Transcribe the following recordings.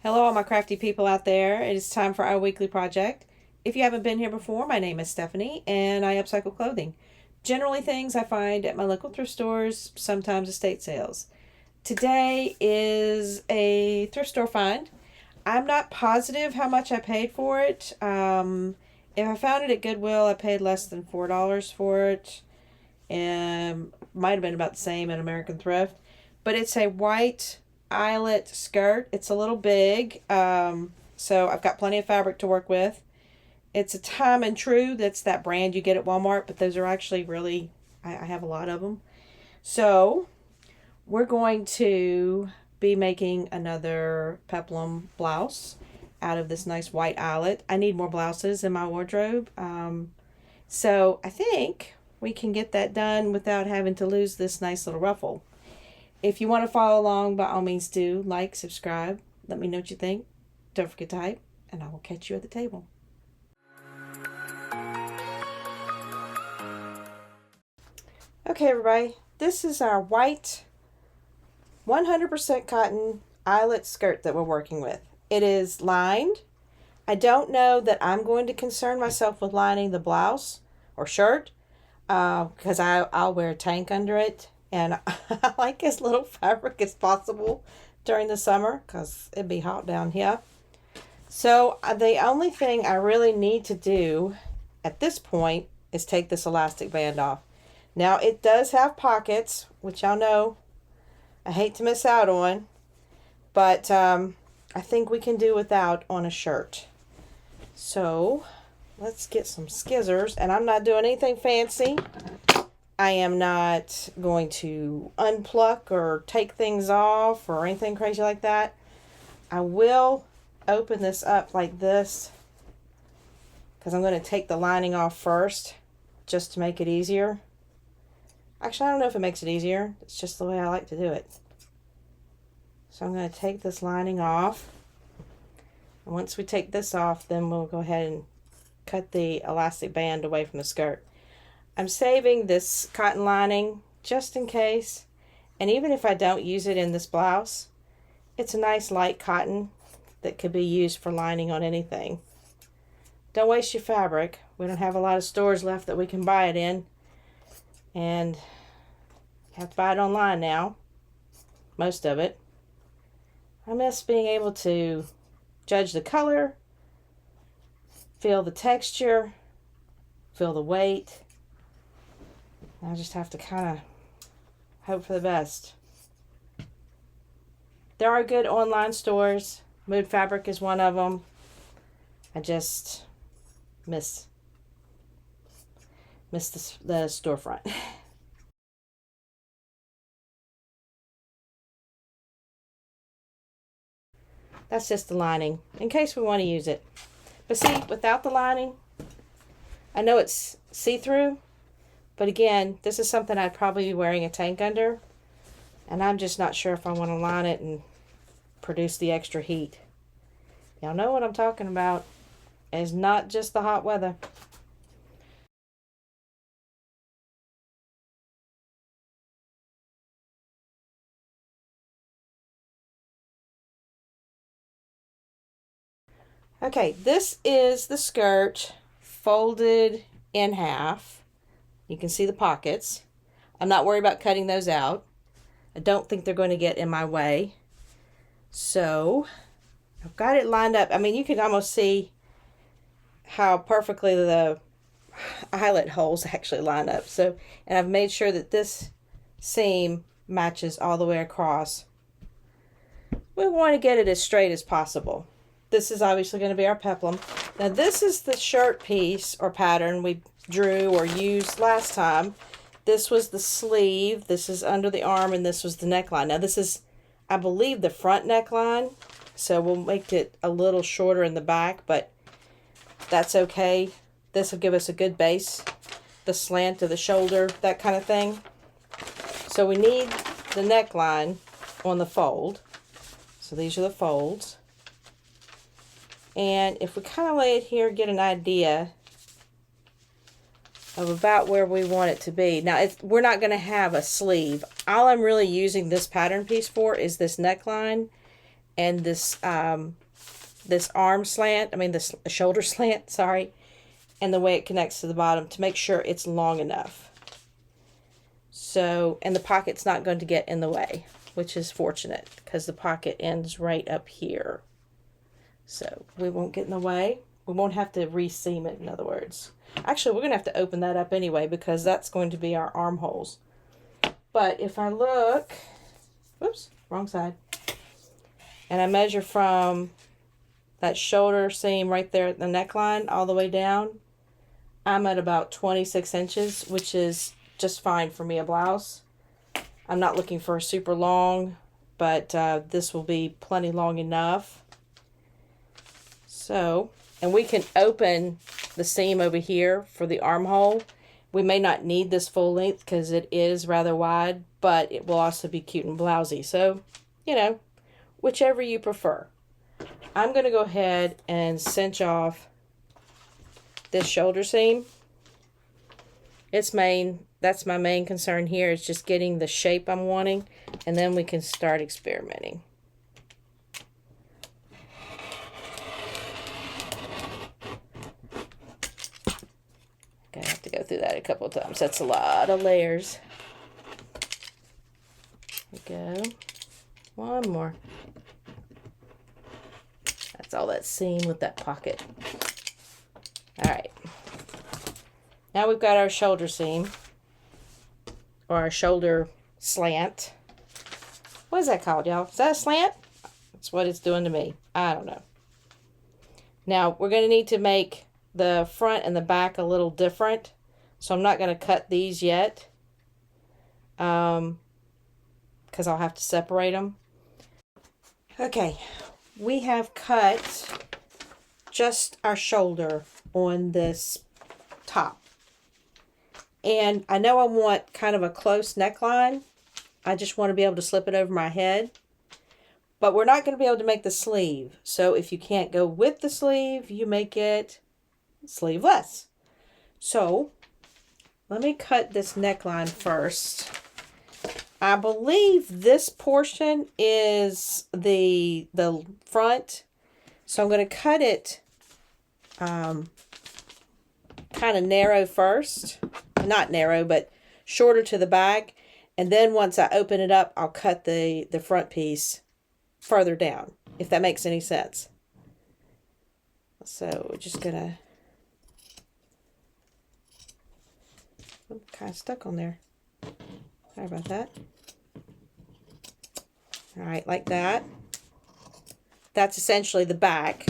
Hello, all my crafty people out there. It is time for our weekly project. If you haven't been here before, my name is Stephanie and I upcycle clothing. Generally things I find at my local thrift stores, sometimes estate sales. Today is a thrift store find. I'm not positive how much I paid for it. If I found it at Goodwill, I paid less than $4 for it. And might have been about the same at American Thrift. But it's a white eyelet skirt. It's a little big, so I've got plenty of fabric to work with. It's a Time and True. That's that brand you get at Walmart, but those are actually really, I have a lot of them. So we're going to be making another peplum blouse out of this nice white eyelet. I need more blouses in my wardrobe, so I think we can get that done without having to lose this nice little ruffle. If you want to follow along, by all means do like, subscribe, let me know what you think. Don't forget to hype, and I will catch you at the table. Okay, everybody, this is our white 100% cotton eyelet skirt that we're working with. It is lined. I don't know that I'm going to concern myself with lining the blouse or shirt because I'll wear a tank under it. And I like as little fabric as possible during the summer because it'd be hot down here. So the only thing I really need to do at this point is take this elastic band off. Now it does have pockets, which y'all know I hate to miss out on. But I think we can do without on a shirt. So let's get some scissors. And I'm not doing anything fancy. I am not going to unpluck or take things off or anything crazy like that. I will open this up like this because I'm going to take the lining off first just to make it easier. Actually, I don't know if it makes it easier. It's just the way I like to do it. So I'm going to take this lining off. And once we take this off, then we'll go ahead and cut the elastic band away from the skirt. I'm saving this cotton lining just in case, and even if I don't use it in this blouse, it's a nice light cotton that could be used for lining on anything. Don't waste your fabric. We don't have a lot of stores left that we can buy it in, and you have to buy it online now, most of it. I miss being able to judge the color, feel the texture, feel the weight. I just have to kind of hope for the best. There are good online stores. Mood Fabric is one of them. I just miss the storefront. That's just the lining, in case we want to use it. But see, without the lining, I know it's see-through. But again, this is something I'd probably be wearing a tank under. And I'm just not sure if I want to line it and produce the extra heat. Y'all know what I'm talking about. It's not just the hot weather. Okay, this is the skirt folded in half. You can see the pockets. I'm not worried about cutting those out. I don't think they're going to get in my way. So I've got it lined up. I mean, you can almost see how perfectly the eyelet holes actually line up. So, and I've made sure that this seam matches all the way across. We want to get it as straight as possible. This is obviously going to be our peplum. Now this is the shirt piece or pattern we drew or used last time. This was the sleeve, this is under the arm, and this was the neckline. Now this is, I believe, the front neckline, so we'll make it a little shorter in the back, but that's okay. This will give us a good base, the slant of the shoulder, that kind of thing. So we need the neckline on the fold. So these are the folds. And if we kind of lay it here, get an idea of about where we want it to be. Now, we're not going to have a sleeve. All I'm really using this pattern piece for is this neckline and this this arm slant, this shoulder slant, sorry, and the way it connects to the bottom to make sure it's long enough. So, and the pocket's not going to get in the way, which is fortunate because the pocket ends right up here. So we won't get in the way. We won't have to re-seam it, in other words. Actually, we're going to have to open that up anyway because that's going to be our armholes. But if I look, whoops, wrong side, and I measure from that shoulder seam right there at the neckline all the way down, I'm at about 26 inches, which is just fine for me, a blouse. I'm not looking for a super long, but this will be plenty long enough. So, and we can open the seam over here for the armhole. We may not need this full length because it is rather wide, but it will also be cute and blousy. So, you know, whichever you prefer. I'm going to go ahead and cinch off this shoulder seam. That's my main concern here, is just getting the shape I'm wanting, and then we can start experimenting. I have to go through that a couple of times. That's a lot of layers. There we go. One more. That's all that seam with that pocket. All right. Now we've got our shoulder seam, or our shoulder slant. What is that called, y'all? Is that a slant? That's what it's doing to me. I don't know. Now we're going to need to make the front and the back a little different, so I'm not going to cut these yet because I'll have to separate them. Okay, we have cut just our shoulder on this top, and I know I want kind of a close neckline. I just want to be able to slip it over my head, but we're not going to be able to make the sleeve. So if you can't go with the sleeve, you make it sleeveless. So let me cut this neckline first. I believe this portion is the front, so I'm going to cut it kind of narrow first. Not narrow, but shorter to the back, and then once I open it up, I'll cut the front piece further down, if that makes any sense. So we're just gonna, I'm kind of stuck on there. Sorry about that. All right, like that. That's essentially the back.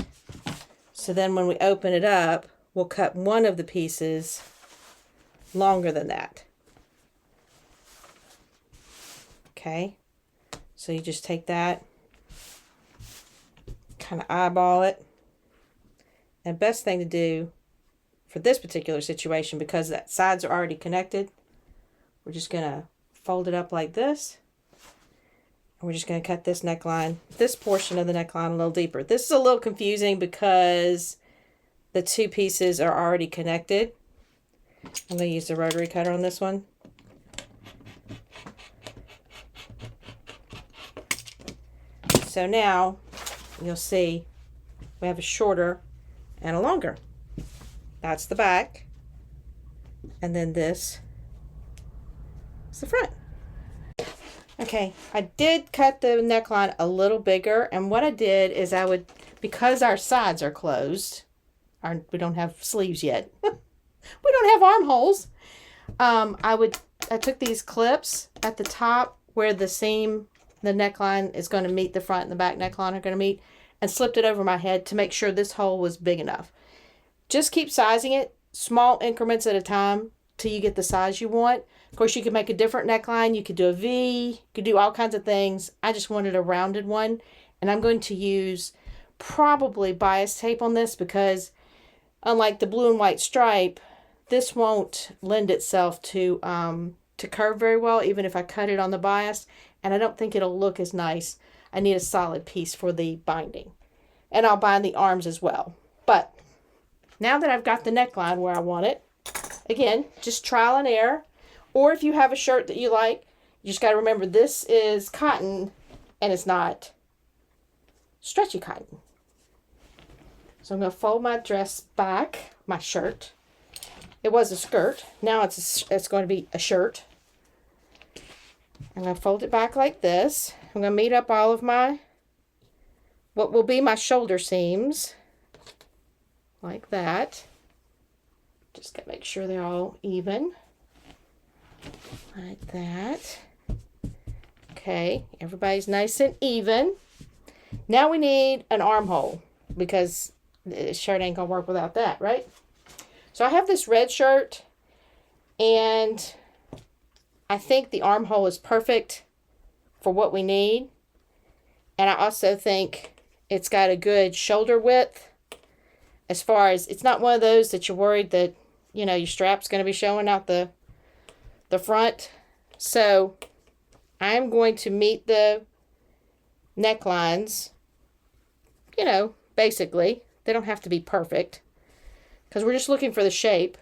So then when we open it up, we'll cut one of the pieces longer than that. Okay, so you just take that, kind of eyeball it, and best thing to do for this particular situation, because that sides are already connected, we're just gonna fold it up like this, and we're just gonna cut this neckline, this portion of the neckline, a little deeper. This is a little confusing because the two pieces are already connected. I'm going to use the rotary cutter on this one. So now you'll see we have a shorter and a longer. That's the back. And then this is the front. Okay, I did cut the neckline a little bigger, and what I did is I would, because our sides are closed, we don't have sleeves yet. We don't have armholes. I took these clips at the top where the seam, the neckline is going to meet the front and the back neckline are going to meet, and slipped it over my head to make sure this hole was big enough. Just keep sizing it, small increments at a time, till you get the size you want. Of course, you could make a different neckline. You could do a V. You could do all kinds of things. I just wanted a rounded one, and I'm going to use probably bias tape on this because unlike the blue and white stripe, this won't lend itself to curve very well, even if I cut it on the bias, and I don't think it'll look as nice. I need a solid piece for the binding, and I'll bind the arms as well. But now that I've got the neckline where I want it, again, just trial and error, or if you have a shirt that you like, you just got to remember this is cotton and it's not stretchy cotton. So I'm going to fold my dress back, my shirt. It was a skirt. Now it's going to be a shirt. I'm going to fold it back like this. I'm going to meet up all of what will be my shoulder seams. Like that. Just got to make sure they're all even. Like that. Okay, everybody's nice and even. Now we need an armhole because the shirt ain't going to work without that, right? So I have this red shirt, and I think the armhole is perfect for what we need. And I also think it's got a good shoulder width, as far as it's not one of those that you're worried that, you know, your strap's going to be showing out the front. So I'm going to meet the necklines, you know, basically. They don't have to be perfect, because we're just looking for the shape.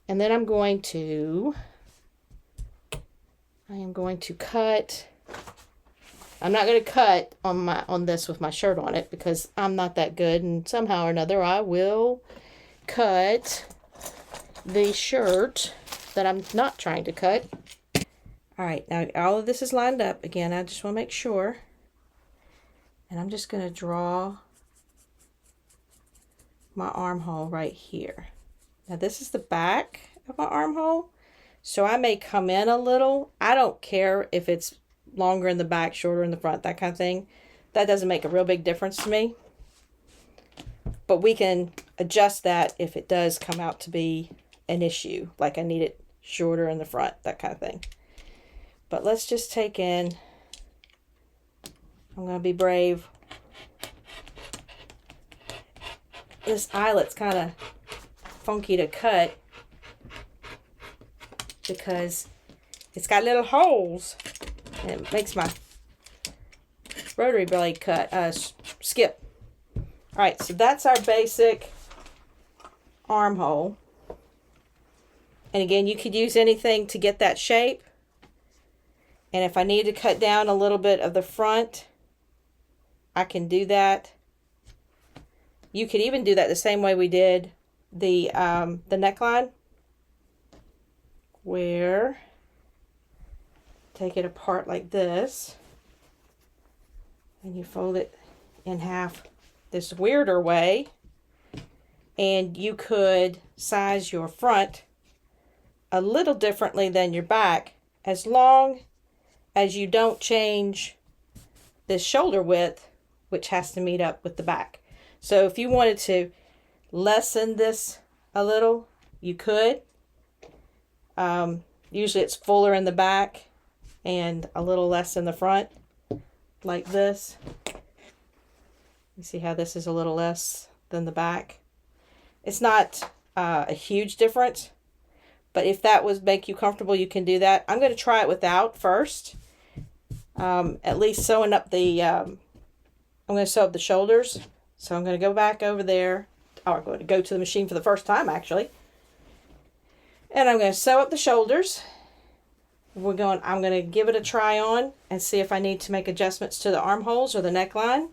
And then I am going to cut. I'm not going to cut on this with my shirt on it, because I'm not that good, and somehow or another I will cut the shirt that I'm not trying to cut. All right, now all of this is lined up. Again, I just want to make sure. And I'm just going to draw my armhole right here. Now this is the back of my armhole, so I may come in a little. I don't care if it's longer in the back, shorter in the front, that kind of thing. That doesn't make a real big difference to me. But we can adjust that if it does come out to be an issue, like I need it shorter in the front, that kind of thing. But let's just take in, I'm going to be brave. This eyelet's kind of funky to cut because it's got little holes, and it makes my rotary blade skip. All right, so that's our basic armhole. And again, you could use anything to get that shape. And if I need to cut down a little bit of the front, I can do that. You could even do that the same way we did the neckline, where take it apart like this, and you fold it in half this weirder way, and you could size your front a little differently than your back, as long as you don't change this shoulder width, which has to meet up with the back. So if you wanted to lessen this a little, you could. Usually it's fuller in the back and a little less in the front, like this. You see how this is a little less than the back? It's not a huge difference, but if that would make you comfortable, you can do that. I'm going to try it without first. At least sewing up the, I'm going to sew up the shoulders. So I'm going to go back over there. I'm going to go to the machine for the first time, actually. And I'm going to sew up the shoulders. I'm going to give it a try on and see if I need to make adjustments to the armholes or the neckline.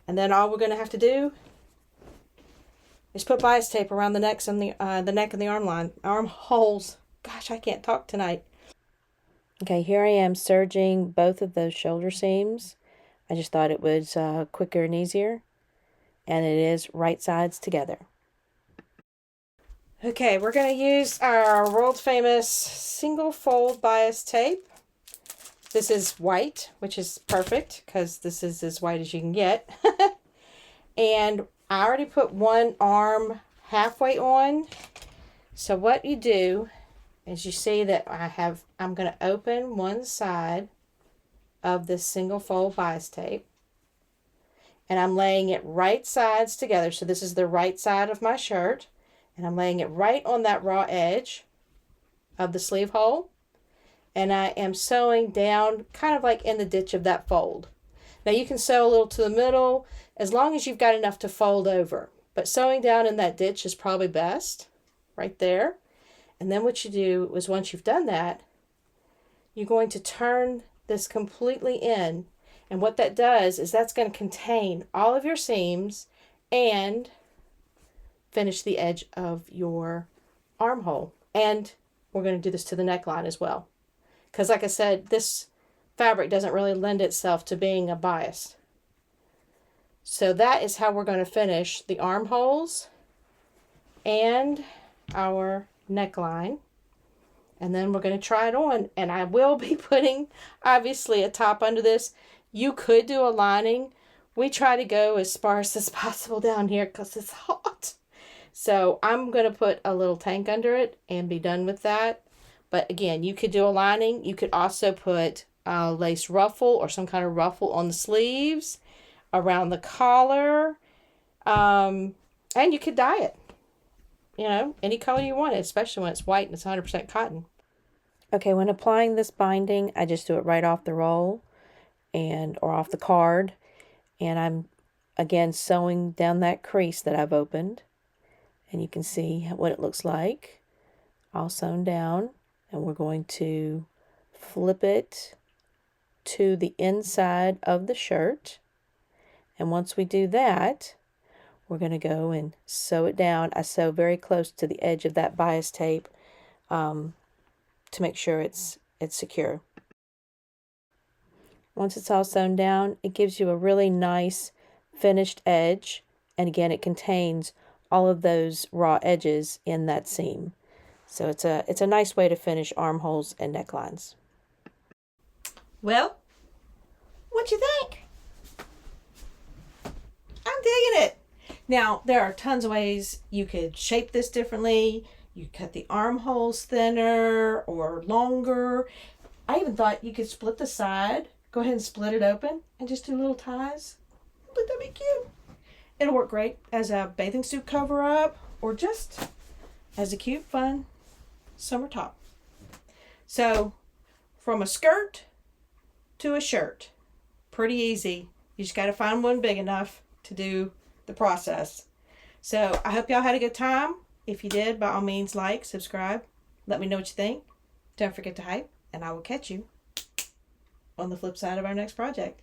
And then all we're going to have to do is put bias tape around the necks and the neck and the armholes. Gosh, I can't talk tonight. Okay, here I am serging both of those shoulder seams. I just thought it was quicker and easier. And it is right sides together. Okay, we're going to use our world famous single fold bias tape. This is white, which is perfect because this is as white as you can get. And I already put one arm halfway on. So what you do is you see that I'm going to open one side of this single fold bias tape. And I'm laying it right sides together. So this is the right side of my shirt. And I'm laying it right on that raw edge of the sleeve hole. And I am sewing down kind of like in the ditch of that fold. Now you can sew a little to the middle as long as you've got enough to fold over. But sewing down in that ditch is probably best. Right there. And then what you do is once you've done that, you're going to turn this completely in. And what that does is that's going to contain all of your seams and finish the edge of your armhole. And we're going to do this to the neckline as well. Because like I said, this fabric doesn't really lend itself to being a bias. So that is how we're going to finish the armholes and our neckline. And then we're going to try it on. And I will be putting, obviously, a top under this. You could do a lining. We try to go as sparse as possible down here because it's hot. So I'm going to put a little tank under it and be done with that. But again, you could do a lining. You could also put a lace ruffle or some kind of ruffle on the sleeves, around the collar, and you could dye it. You know, any color you want, especially when it's white and it's 100% cotton. Okay, when applying this binding, I just do it right off the roll or off the card. And I'm, again, sewing down that crease that I've opened. And you can see what it looks like, all sewn down. And we're going to flip it to the inside of the shirt. And once we do that, we're going to go and sew it down. I sew very close to the edge of that bias tape to make sure it's secure. Once it's all sewn down, it gives you a really nice finished edge. And again, it contains all of those raw edges in that seam. So it's a nice way to finish armholes and necklines. Well, what you think? I'm digging it. Now, there are tons of ways you could shape this differently. You cut the armholes thinner or longer. I even thought you could split the side. Go ahead and split it open and just do little ties. Wouldn't that be cute? It'll work great as a bathing suit cover up or just as a cute, fun summer top. So, from a skirt to a shirt. Pretty easy. You just got to find one big enough to do the process. So I hope y'all had a good time. If you did, by all means, like, subscribe. Let me know what you think. Don't forget to hype, and I will catch you on the flip side of our next project.